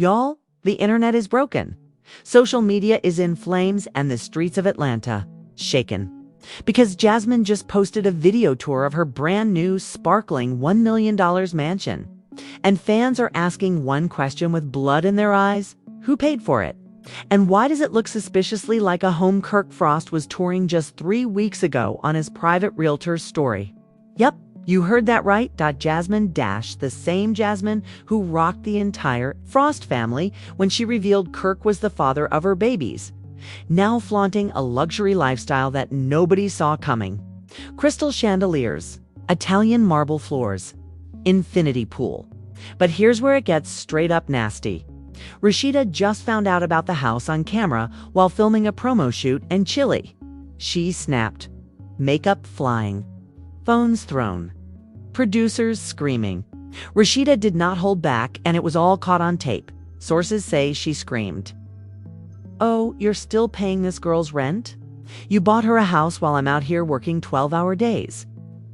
Y'all, the internet is broken. Social media is in flames and the streets of Atlanta shaken. Because Jasmine just posted a video tour of her brand new, sparkling $1 million mansion. And fans are asking one question with blood in their eyes: who paid for it? And why does it look suspiciously like a home Kirk Frost was touring just 3 weeks ago on his private realtor's story? Yep, you heard that right. Jasmine Dash, the same Jasmine who rocked the entire Frost family when she revealed Kirk was the father of her babies, now flaunting a luxury lifestyle that nobody saw coming. Crystal chandeliers, Italian marble floors, infinity pool. But here's where it gets straight up nasty. Rasheeda just found out about the house on camera while filming a promo shoot in Chile. She snapped. Makeup flying. Phones thrown. Producers screaming. Rasheeda did not hold back, and it was all caught on tape. Sources say she screamed, "Oh, you're still paying this girl's rent? You bought her a house while I'm out here working 12-hour days.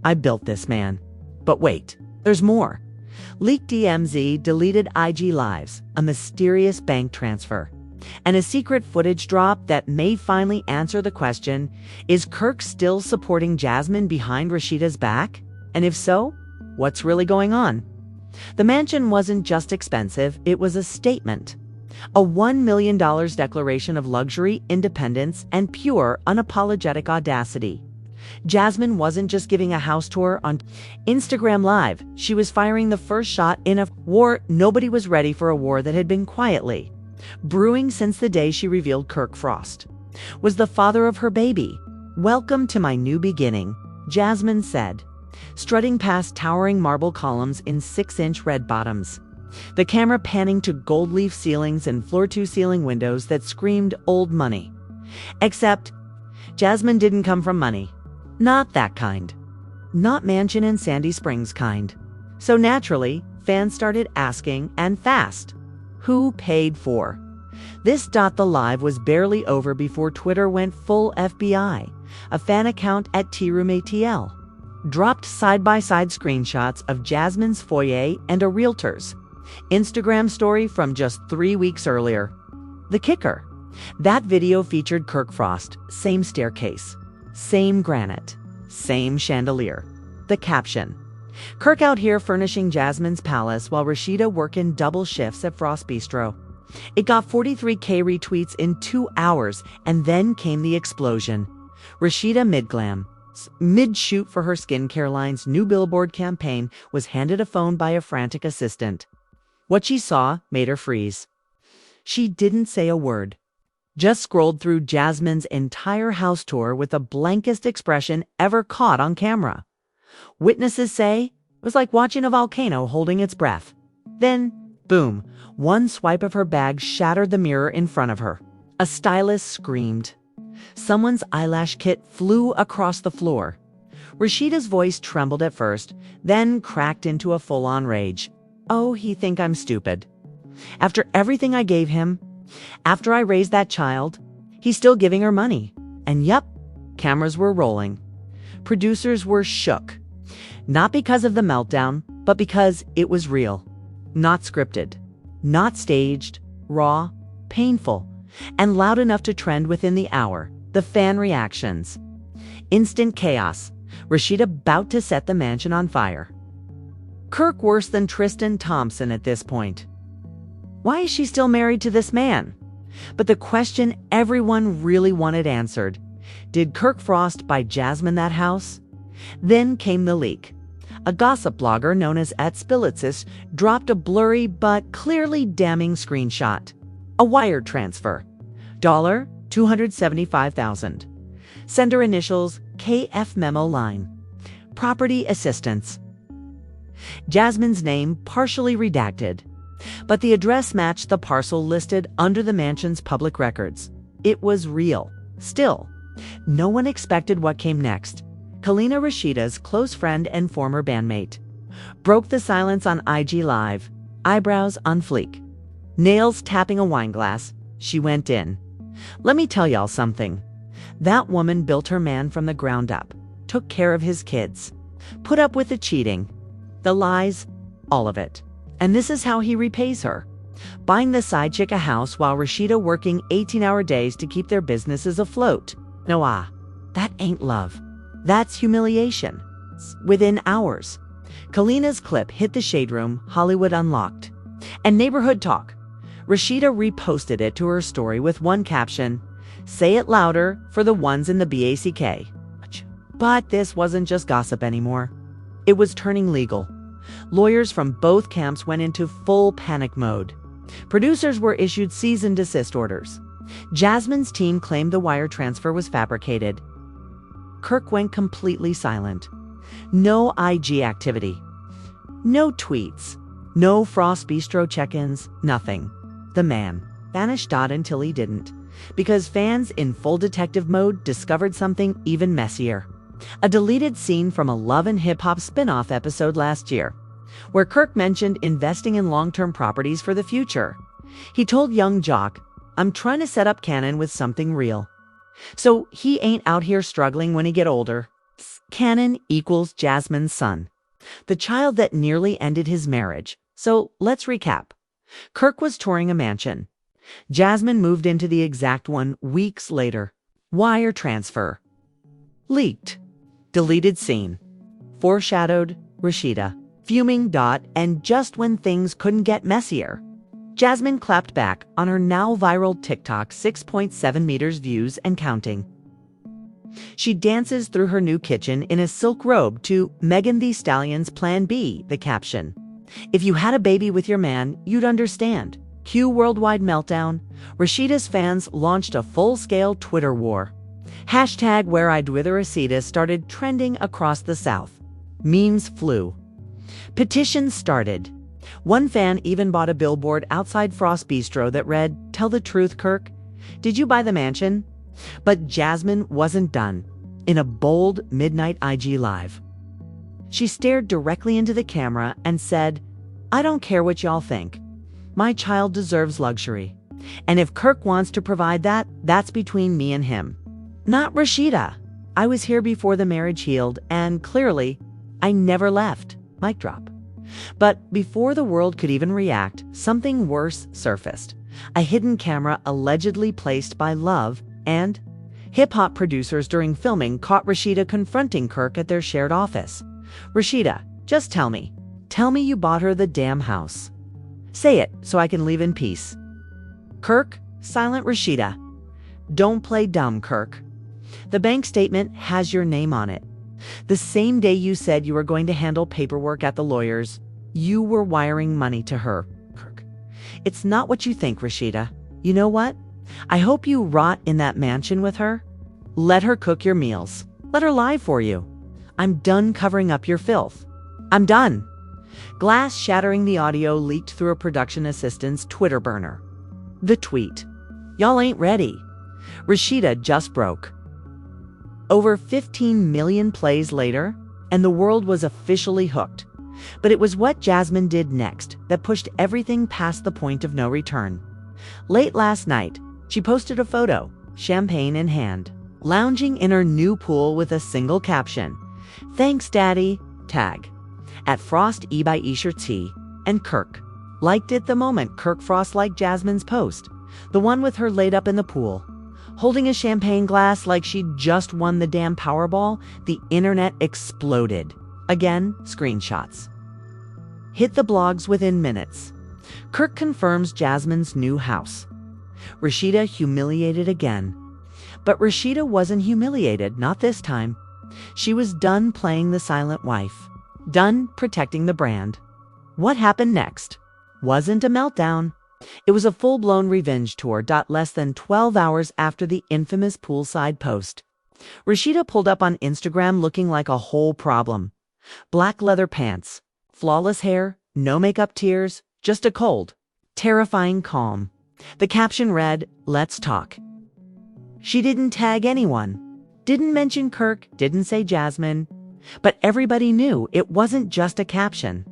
I built this man." But wait, there's more. Leaked DMZ deleted IG Lives, a mysterious bank transfer, and a secret footage drop that may finally answer the question: is Kirk still supporting Jasmine behind Rasheeda's back? And if so, what's really going on? The mansion wasn't just expensive, it was a statement. A $1 million declaration of luxury, independence, and pure, unapologetic audacity. Jasmine wasn't just giving a house tour on Instagram Live. She was firing the first shot in a war. Nobody was ready for a war that had been quietly brewing since the day she revealed Kirk Frost was the father of her baby. "Welcome to my new beginning," Jasmine said, strutting past towering marble columns in 6-inch red bottoms. The camera panning to gold leaf ceilings and floor-to-ceiling windows that screamed old money. Except Jasmine didn't come from money. Not that kind. Not mansion in Sandy Springs kind. So naturally, fans started asking, and fast, who paid for? This. The live was barely over before Twitter went full FBI. A fan account at TRoomATL dropped side-by-side screenshots of Jasmine's foyer and a realtor's Instagram story from just 3 weeks earlier. The kicker: that video featured Kirk Frost, same staircase, same granite, same chandelier. The caption: Kirk out here furnishing Jasmine's palace while Rasheeda working double shifts at Frost Bistro. It got 43K retweets in 2 hours, and then came the explosion. Rasheeda mid-shoot for her skincare line's new billboard campaign, was handed a phone by a frantic assistant. What she saw made her freeze. She didn't say a word. Just scrolled through Jasmine's entire house tour with the blankest expression ever caught on camera. Witnesses say it was like watching a volcano holding its breath. Then, boom, one swipe of her bag shattered the mirror in front of her. A stylist screamed. Someone's eyelash kit flew across the floor. Rasheeda's voice trembled at first, then cracked into a full-on rage. "Oh, he think I'm stupid. After everything I gave him, after I raised that child, he's still giving her money." And yep, cameras were rolling. Producers were shook. Not because of the meltdown, but because it was real. Not scripted. Not staged. Raw. Painful. And loud enough to trend within the hour. The fan reactions. Instant chaos. Rasheeda about to set the mansion on fire. Kirk worse than Tristan Thompson at this point. Why is she still married to this man? But the question everyone really wanted answered: did Kirk Frost buy Jasmine that house? Then came the leak. A gossip blogger known as @Spilitsis dropped a blurry but clearly damning screenshot. A wire transfer. $275,000. Sender initials KF memo line. Property assistance. Jasmine's name partially redacted, but the address matched the parcel listed under the mansion's public records. It was real. Still, no one expected what came next. Kalina, Rasheeda's close friend and former bandmate, broke the silence on IG Live, eyebrows on fleek, nails tapping a wine glass. She went in. "Let me tell y'all something. That woman built her man from the ground up, took care of his kids, put up with the cheating, the lies, all of it. And this is how he repays her. Buying the side chick a house while Rasheeda working 18-hour days to keep their businesses afloat. No, that ain't love. That's humiliation. Within hours, Kalina's clip hit the Shade Room, Hollywood Unlocked, and Neighborhood Talk. Rasheeda reposted it to her story with one caption, "Say it louder for the ones in the BACK." But this wasn't just gossip anymore. It was turning legal. Lawyers from both camps went into full panic mode. Producers were issued cease and desist orders. Jasmine's team claimed the wire transfer was fabricated. Kirk went completely silent. No IG activity. No tweets. No Frost Bistro check-ins. Nothing. The man vanished until he didn't, because fans in full detective mode discovered something even messier. A deleted scene from a Love and Hip Hop spin-off episode last year, where Kirk mentioned investing in long-term properties for the future. He told young Jock, "I'm trying to set up Cannon with something real, so he ain't out here struggling when he get older." Cannon equals Jasmine's son, the child that nearly ended his marriage. So let's recap. Kirk was touring a mansion. Jasmine moved into the exact one weeks later. Wire transfer. Leaked. Deleted scene. Foreshadowed Rasheeda. Fuming. And just when things couldn't get messier, Jasmine clapped back on her now viral TikTok 6.7 meters views and counting. She dances through her new kitchen in a silk robe to Megan Thee Stallion's Plan B, the caption. "If you had a baby with your man, you'd understand." Cue worldwide meltdown. Rasheeda's fans launched a full-scale Twitter war. Hashtag Where I'd With Rasheeda started trending across the South. Memes flew. Petitions started. One fan even bought a billboard outside Frost Bistro that read, "Tell the truth, Kirk. Did you buy the mansion?" But Jasmine wasn't done. In a bold midnight IG live, she stared directly into the camera and said, "I don't care what y'all think. My child deserves luxury. And if Kirk wants to provide that, that's between me and him. Not Rasheeda. I was here before the marriage healed, and clearly, I never left." Mic drop. But before the world could even react, something worse surfaced. A hidden camera allegedly placed by Love and hip-hop producers during filming caught Rasheeda confronting Kirk at their shared office. "Rasheeda, just tell me. Tell me you bought her the damn house. Say it so I can leave in peace." Kirk, silent Rasheeda. "Don't play dumb, Kirk. The bank statement has your name on it. The same day you said you were going to handle paperwork at the lawyers, you were wiring money to her, Kirk. It's not what you think, Rasheeda. You know what? I hope you rot in that mansion with her. Let her cook your meals. Let her lie for you. I'm done covering up your filth. I'm done." Glass shattering the audio leaked through a production assistant's Twitter burner. The tweet. "Y'all ain't ready. Rasheeda just broke." Over 15 million plays later, and the world was officially hooked. But it was what Jasmine did next that pushed everything past the point of no return. Late last night, she posted a photo, champagne in hand, lounging in her new pool with a single caption, "Thanks, Daddy," tag, at Frost E by Esher T, and Kirk liked it the moment Kirk Frost liked Jasmine's post, the one with her laid up in the pool, holding a champagne glass like she'd just won the damn Powerball. The internet exploded. Again, screenshots hit the blogs within minutes. Kirk confirms Jasmine's new house. Rasheeda humiliated again. But Rasheeda wasn't humiliated, not this time. She was done playing the silent wife, done protecting the brand. What happened next wasn't a meltdown. It was a full-blown revenge tour. Less than 12 hours after the infamous poolside post, Rasheeda pulled up on Instagram looking like a whole problem. Black leather pants, flawless hair, no makeup, tears, just a cold, terrifying calm. The caption read, "Let's talk." She didn't tag anyone, didn't mention Kirk, didn't say Jasmine. But everybody knew it wasn't just a caption.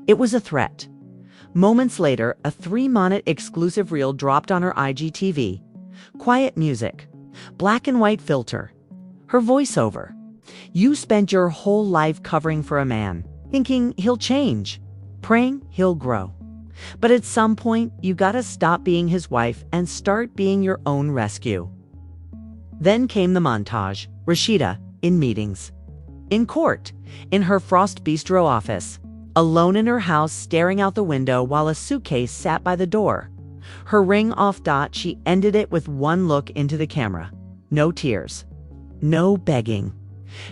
It was a threat. Moments later, a 3-minute exclusive reel dropped on her IGTV. Quiet music, black and white filter, her voiceover. "You spent your whole life covering for a man, thinking he'll change, praying he'll grow. But at some point, you gotta stop being his wife and start being your own rescue. Then came the montage, Rasheeda in meetings. In court, in her Frost Bistro office, alone in her house staring out the window while a suitcase sat by the door. Her ring off. She ended it with one look into the camera. No tears. No begging.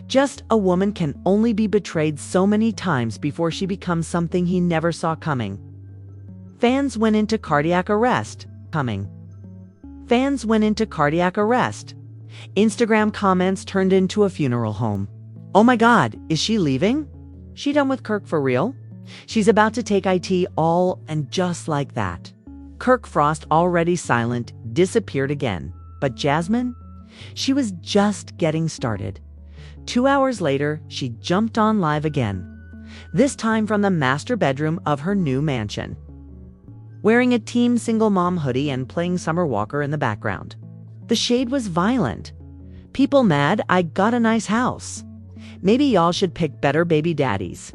Just a woman can only be betrayed so many times before she becomes something he never saw coming. Fans went into cardiac arrest. Instagram comments turned into a funeral home. Oh my God, is she leaving? She done with Kirk for real? She's about to take IT all, and just like that. Kirk Frost, already silent, disappeared again. But Jasmine? She was just getting started. 2 hours later, she jumped on live again. This time from the master bedroom of her new mansion. Wearing a Team Single Mom hoodie and playing Summer Walker in the background. The shade was violent. People mad I got a nice house. Maybe y'all should pick better baby daddies.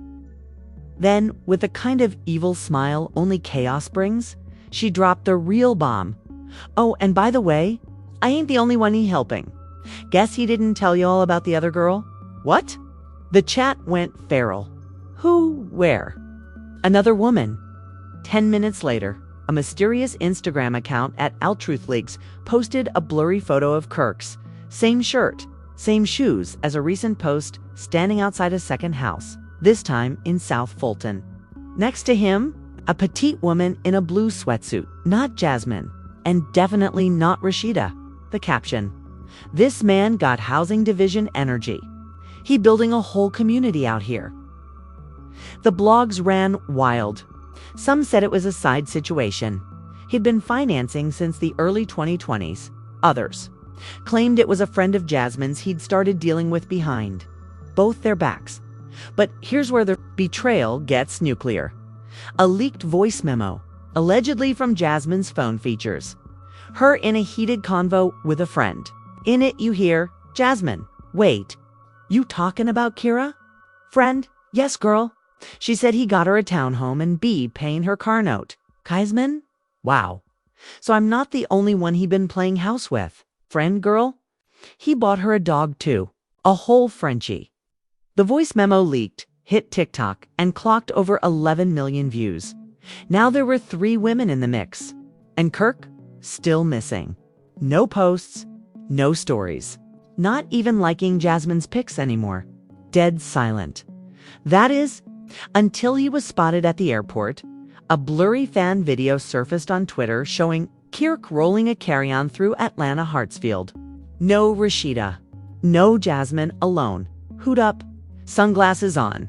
Then, with a kind of evil smile only chaos brings, she dropped the real bomb. Oh, and by the way, I ain't the only one he helping. Guess he didn't tell you all about the other girl? What? The chat went feral. Who? Where? Another woman. 10 minutes later, a mysterious Instagram account at @TruthLeaks posted a blurry photo of Kirk's. Same shirt, same shoes as a recent post standing outside a second house, this time in South Fulton. Next to him, a petite woman in a blue sweatsuit, not Jasmine, and definitely not Rasheeda. The caption: "This man got housing division energy. He building a whole community out here." The blogs ran wild. Some said it was a side situation. He'd been financing since the early 2020s. Others claimed it was a friend of Jasmine's he'd started dealing with behind both their backs. But here's where the betrayal gets nuclear. A leaked voice memo, allegedly from Jasmine's phone, features her in a heated convo with a friend. In it you hear, "Jasmine, wait, you talking about Kira?" Friend: "Yes, girl. She said he got her a townhome and B, paying her car note." Kaisman? Wow. So I'm not the only one he been playing house with. Friend: "Girl, he bought her a dog too. A whole Frenchie." The voice memo leaked, hit TikTok, and clocked over 11 million views. Now there were 3 women in the mix. And Kirk? Still missing. No posts, no stories. Not even liking Jasmine's pics anymore. Dead silent. That is, until he was spotted at the airport. A blurry fan video surfaced on Twitter showing Kirk rolling a carry-on through Atlanta Hartsfield. No Rasheeda. No Jasmine, alone. Hood up, sunglasses on.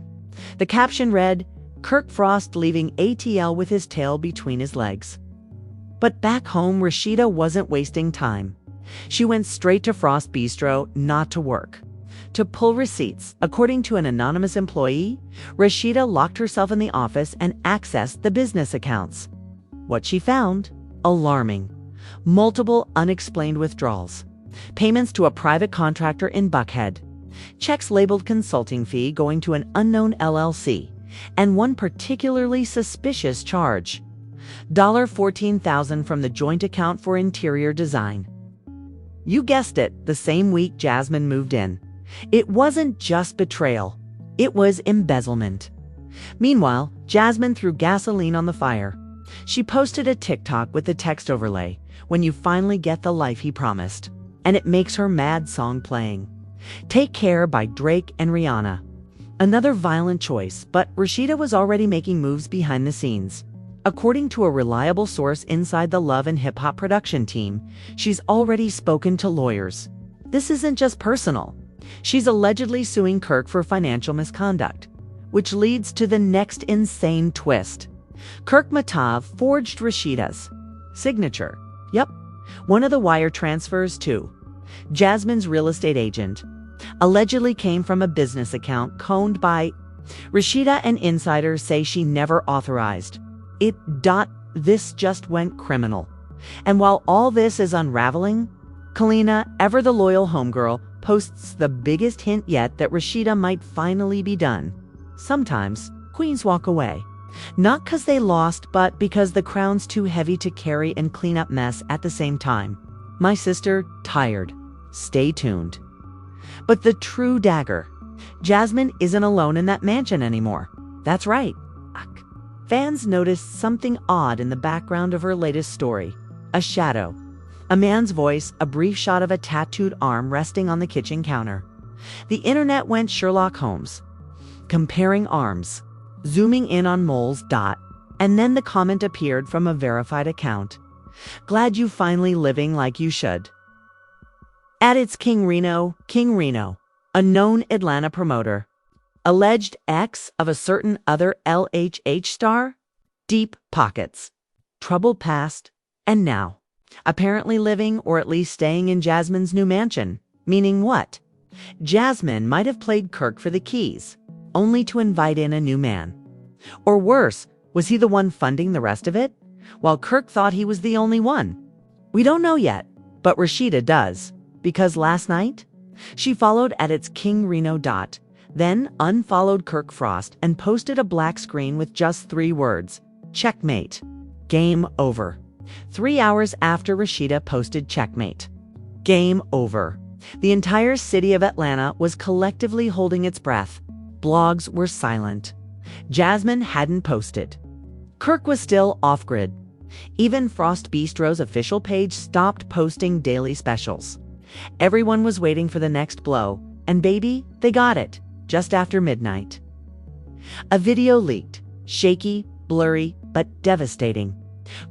The caption read, "Kirk Frost leaving ATL with his tail between his legs." But back home, Rasheeda wasn't wasting time. She went straight to Frost Bistro, not to work, to pull receipts. According to an anonymous employee, Rasheeda locked herself in the office and accessed the business accounts. What she found? Alarming. Multiple unexplained withdrawals. Payments to a private contractor in Buckhead. Checks labeled consulting fee going to an unknown LLC. And one particularly suspicious charge. $14,000 from the joint account for interior design. You guessed it, the same week Jasmine moved in. It wasn't just betrayal. It was embezzlement. Meanwhile, Jasmine threw gasoline on the fire. She posted a TikTok with the text overlay, "When you finally get the life he promised." And it makes her mad song playing. Take Care by Drake and Rihanna. Another violent choice, but Rasheeda was already making moves behind the scenes. According to a reliable source inside the Love and Hip Hop production team, she's already spoken to lawyers. This isn't just personal. She's allegedly suing Kirk for financial misconduct, which leads to the next insane twist. Kirk Matav forged Rasheeda's signature. Yep, one of the wire transfers to Jasmine's real estate agent allegedly came from a business account owned by Rasheeda, and insiders say she never authorized it. This just went criminal. And while all this is unraveling, Kalina, ever the loyal homegirl, posts the biggest hint yet that Rasheeda might finally be done. Sometimes queens walk away. Not because they lost, but because the crown's too heavy to carry and clean up mess at the same time. My sister, tired. Stay tuned. But the true dagger. Jasmine isn't alone in that mansion anymore. That's right. Fans noticed something odd in the background of her latest story. A shadow. A man's voice, a brief shot of a tattooed arm resting on the kitchen counter. The internet went Sherlock Holmes, comparing arms, zooming in on moles, and then the comment appeared from a verified account. Glad you finally living like you should. At its King Reno, a known Atlanta promoter, alleged ex of a certain other LHH star, deep pockets, troubled past, and now, apparently living or at least staying in Jasmine's new mansion. Meaning what? Jasmine might have played Kirk for the keys, only to invite in a new man. Or worse, was he the one funding the rest of it, while Kirk thought he was the only one? We don't know yet, but Rasheeda does, because last night, she followed at its King Reno, then unfollowed Kirk Frost and posted a black screen with just 3 words, checkmate, game over. 3 hours after Rasheeda posted checkmate, game over, the entire city of Atlanta was collectively holding its breath. Blogs were silent. Jasmine hadn't posted. Kirk was still off-grid. Even Frost Bistro's official page stopped posting daily specials. Everyone was waiting for the next blow, and baby, they got it, just after midnight. A video leaked, shaky, blurry, but devastating,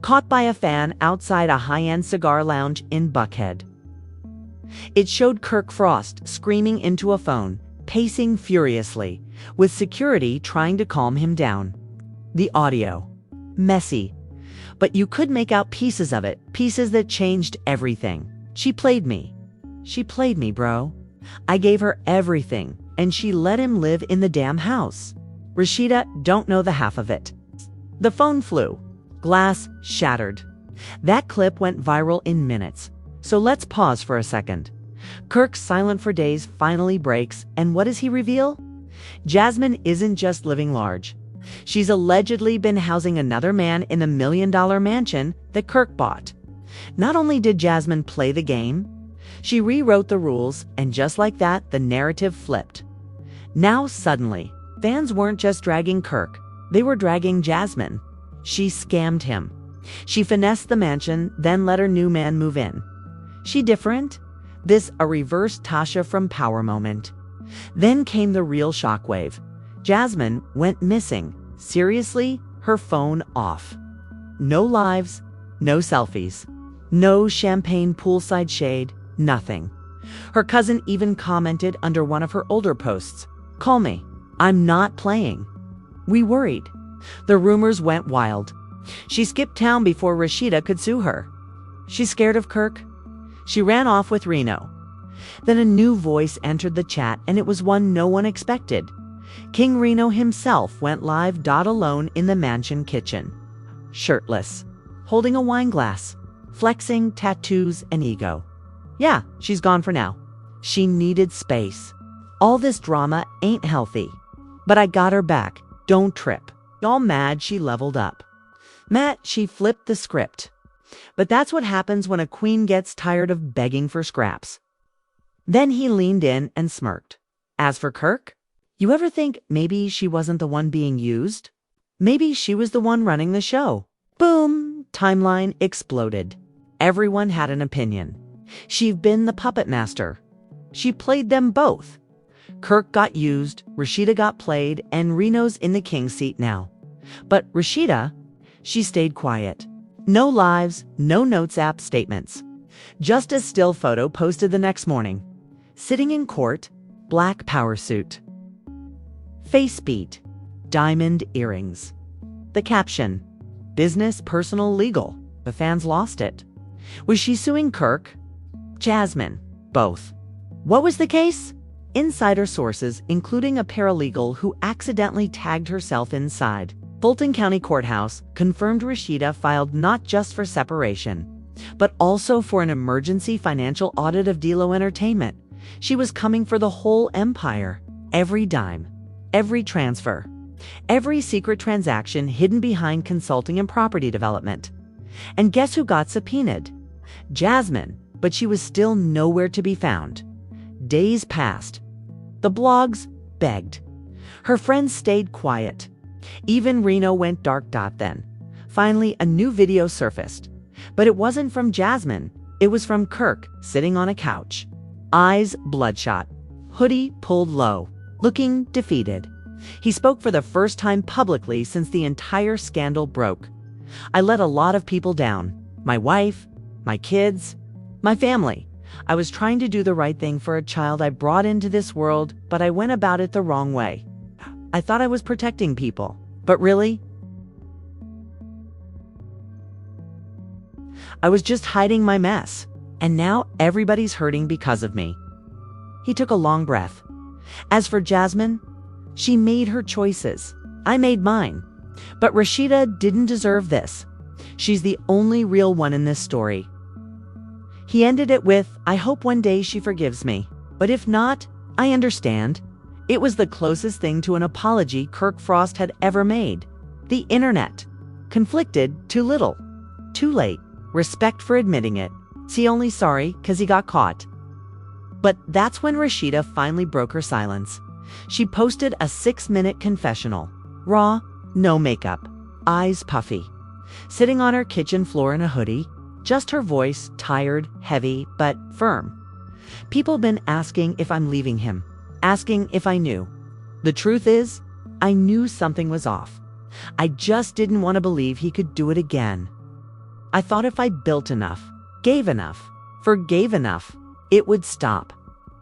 caught by a fan outside a high-end cigar lounge in Buckhead. It showed Kirk Frost screaming into a phone, pacing furiously, with security trying to calm him down. The audio. Messy. But you could make out pieces of it, pieces that changed everything. She played me. She played me, bro. I gave her everything, and she let him live in the damn house. Rasheeda don't know the half of it. The phone flew. Glass shattered. That clip went viral in minutes. So let's pause for a second. Kirk, silent for days, finally breaks, and what does he reveal? Jasmine isn't just living large. She's allegedly been housing another man in the $1 million mansion that Kirk bought. Not only did Jasmine play the game, she rewrote the rules, and just like that, the narrative flipped. Now suddenly, fans weren't just dragging Kirk, they were dragging Jasmine. She scammed him. She finessed the mansion, then let her new man move in. She different? This a reverse Tasha from Power moment. Then came the real shockwave. Jasmine went missing. Seriously, her phone off. No lives, no selfies, no champagne poolside shade, nothing. Her cousin even commented under one of her older posts, "Call me. I'm not playing." We worried. The rumors went wild. She skipped town before Rasheeda could sue her. She's scared of Kirk. She ran off with Reno. Then a new voice entered the chat, and it was one no one expected. King Reno himself went live alone in the mansion kitchen. Shirtless, holding a wine glass, flexing tattoos and ego. Yeah, she's gone for now. She needed space. All this drama ain't healthy. But I got her back. Don't trip. All mad, she leveled up. Matt, she flipped the script. But that's what happens when a queen gets tired of begging for scraps. Then he leaned in and smirked. As for Kirk, you ever think maybe she wasn't the one being used? Maybe she was the one running the show. Boom! Timeline exploded. Everyone had an opinion. She'd been the puppet master. She played them both. Kirk got used, Rasheeda got played, and Reno's in the king seat now. But Rasheeda, she stayed quiet. No lives, no notes app statements. Just a still photo posted the next morning. Sitting in court, black power suit. Face beat, diamond earrings. The caption, business, personal, legal. The fans lost it. Was she suing Kirk? Jasmine, both. What was the case? Insider sources, including a paralegal who accidentally tagged herself inside Fulton County Courthouse, confirmed Rasheeda filed not just for separation, but also for an emergency financial audit of D'Lo Entertainment. She was coming for the whole empire, every dime, every transfer. Every secret transaction hidden behind consulting and property development. And guess who got subpoenaed? Jasmine, but she was still nowhere to be found. Days passed. The blogs begged. Her friends stayed quiet. Even Reno went dark. Then, finally, a new video surfaced. But it wasn't from Jasmine. It was from Kirk, sitting on a couch. Eyes bloodshot. Hoodie pulled low. Looking defeated. He spoke for the first time publicly since the entire scandal broke. I let a lot of people down. My wife, my kids, my family. I was trying to do the right thing for a child I brought into this world, but I went about it the wrong way. I thought I was protecting people, but really, I was just hiding my mess. And now everybody's hurting because of me. He took a long breath. As for Jasmine, she made her choices. I made mine. But Rasheeda didn't deserve this. She's the only real one in this story. He ended it with, I hope one day she forgives me. But if not, I understand. It was the closest thing to an apology Kirk Frost had ever made. The internet. Conflicted, too little. Too late. Respect for admitting it. See, only sorry, 'cause he got caught. But that's when Rasheeda finally broke her silence. She posted a 6-minute confessional. Raw, no makeup, eyes puffy. Sitting on her kitchen floor in a hoodie, just her voice, tired, heavy, but firm. People been asking if I'm leaving him, asking if I knew. The truth is, I knew something was off. I just didn't want to believe he could do it again. I thought if I built enough, gave enough, forgave enough, it would stop.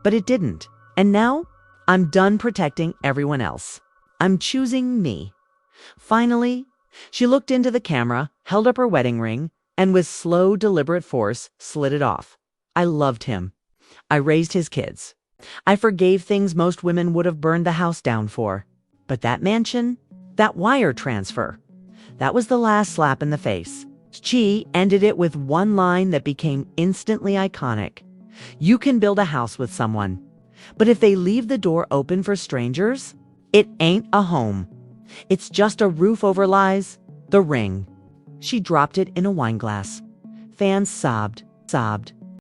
But it didn't. And now, I'm done protecting everyone else. I'm choosing me. Finally, she looked into the camera, held up her wedding ring, and with slow, deliberate force, slid it off. I loved him. I raised his kids. I forgave things most women would have burned the house down for. But that mansion, that wire transfer, that was the last slap in the face. She ended it with one line that became instantly iconic. You can build a house with someone, but if they leave the door open for strangers, it ain't a home. It's just a roof over lies, the ring. She dropped it in a wine glass. Fans sobbed.